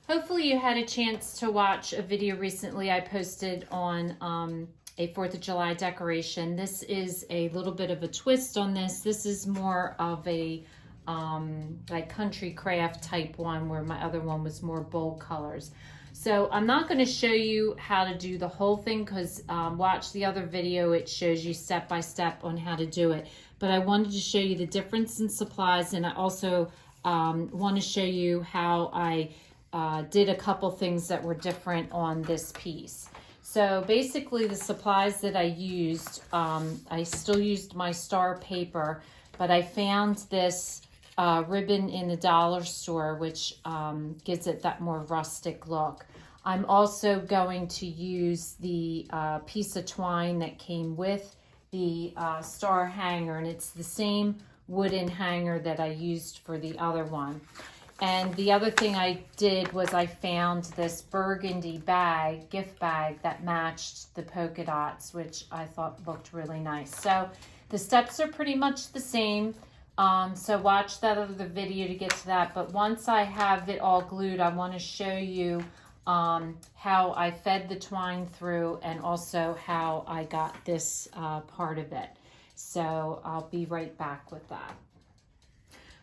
Hopefully you had a chance to watch a video recently I posted on a 4th of July decoration. This is a little bit of a twist on this. This is more of a like country craft type one, where my other one was more bold colors. So I'm not going to show you how to do the whole thing, because watch the other video. It shows you step by step on how to do it. But I wanted to show you the difference in supplies, and I also want to show you how I did a couple things that were different on this piece. So basically the supplies that I used, I still used my star paper, but I found this ribbon in the dollar store, which gives it that more rustic look. I'm also going to use the piece of twine that came with the star hanger, and it's the same wooden hanger that I used for the other one. And the other thing I did was I found this burgundy bag, gift bag, that matched the polka dots, which I thought looked really nice. So the steps are pretty much the same. So watch that other video to get to that. But once I have it all glued, I want to show you how I fed the twine through, and also how I got this part of it. So I'll be right back with that.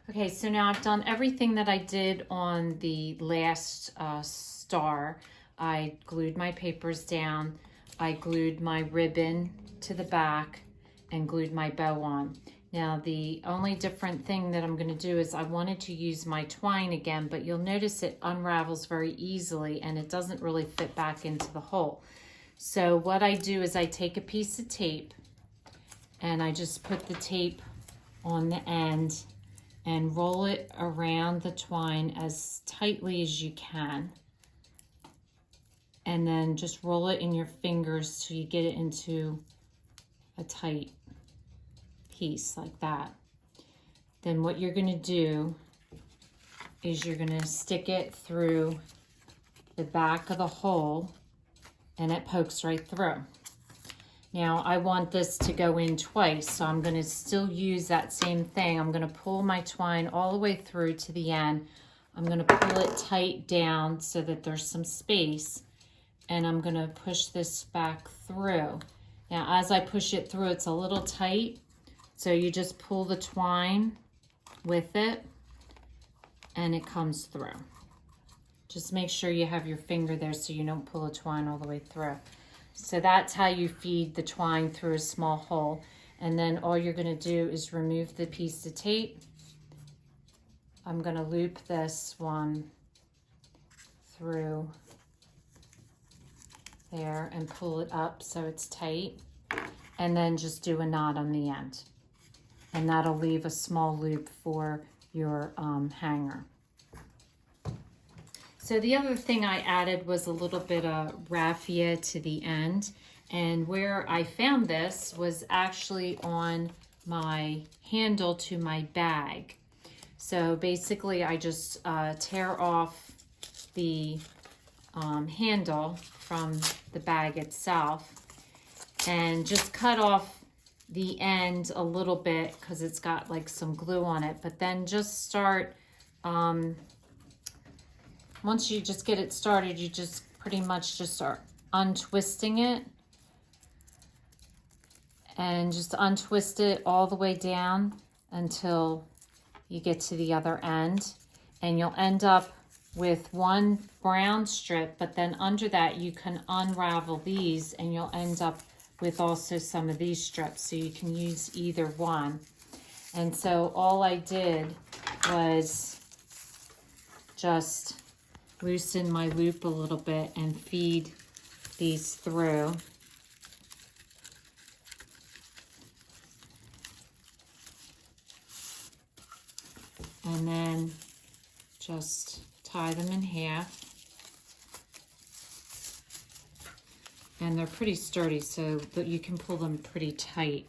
Okay, so now I've done everything that I did on the last star. I glued my papers down, I glued my ribbon to the back, and glued my bow on. Now the only different thing that I'm going to do is I wanted to use my twine again, but you'll notice it unravels very easily and it doesn't really fit back into the hole. So what I do is I take a piece of tape and I just put the tape on the end and roll it around the twine as tightly as you can. And then just roll it in your fingers so you get it into a tight piece like that. Then what you're gonna do is you're gonna stick it through the back of the hole, and it pokes right through. Now I want this to go in twice, so I'm going to still use that same thing. I'm going to pull my twine all the way through to the end. I'm going to pull it tight down so that there's some space, and I'm going to push this back through. Now as I push it through, it's a little tight, so you just pull the twine with it and it comes through. Just make sure you have your finger there so you don't pull the twine all the way through. So that's how you feed the twine through a small hole. And then all you're going to do is remove the piece of tape. I'm going to loop this one through there and pull it up so it's tight. And then just do a knot on the end. And that'll leave a small loop for your hanger. So the other thing I added was a little bit of raffia to the end. And where I found this was actually on my handle to my bag. So basically I just tear off the handle from the bag itself and just cut off the end a little bit because it's got like some glue on it. But then just start once you just get it started, you just pretty much just start untwisting it, and just untwist it all the way down until you get to the other end, and you'll end up with one brown strip, but then under that you can unravel these and you'll end up with also some of these strips, so you can use either one. And so all I did was just loosen my loop a little bit and feed these through. And then just tie them in half. And they're pretty sturdy, so that you can pull them pretty tight.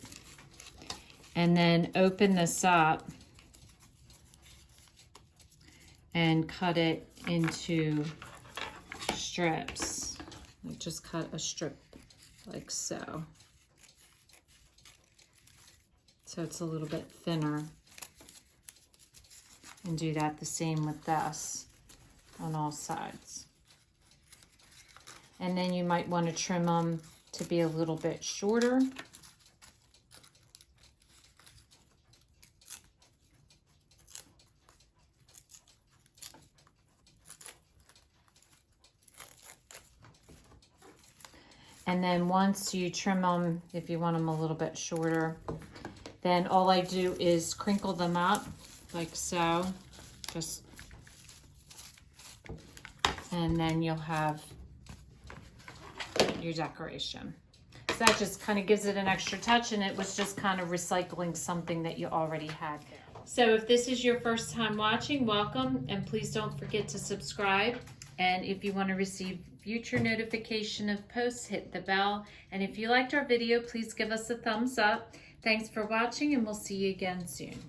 And then open this up and cut it into strips. Like just cut a strip like so. So it's a little bit thinner. And do that the same with this. on all sides. And then you might want to trim them to be a little bit shorter. And then once you trim them, if you want them a little bit shorter, then all I do is crinkle them up like so. Just, and then you'll have your decoration. So that just kind of gives it an extra touch, and it was just kind of recycling something that you already had. So if this is your first time watching, welcome, and please don't forget to subscribe. And if you want to receive future notification of posts, hit the bell. And if you liked our video, please give us a thumbs up. Thanks for watching, and we'll see you again soon.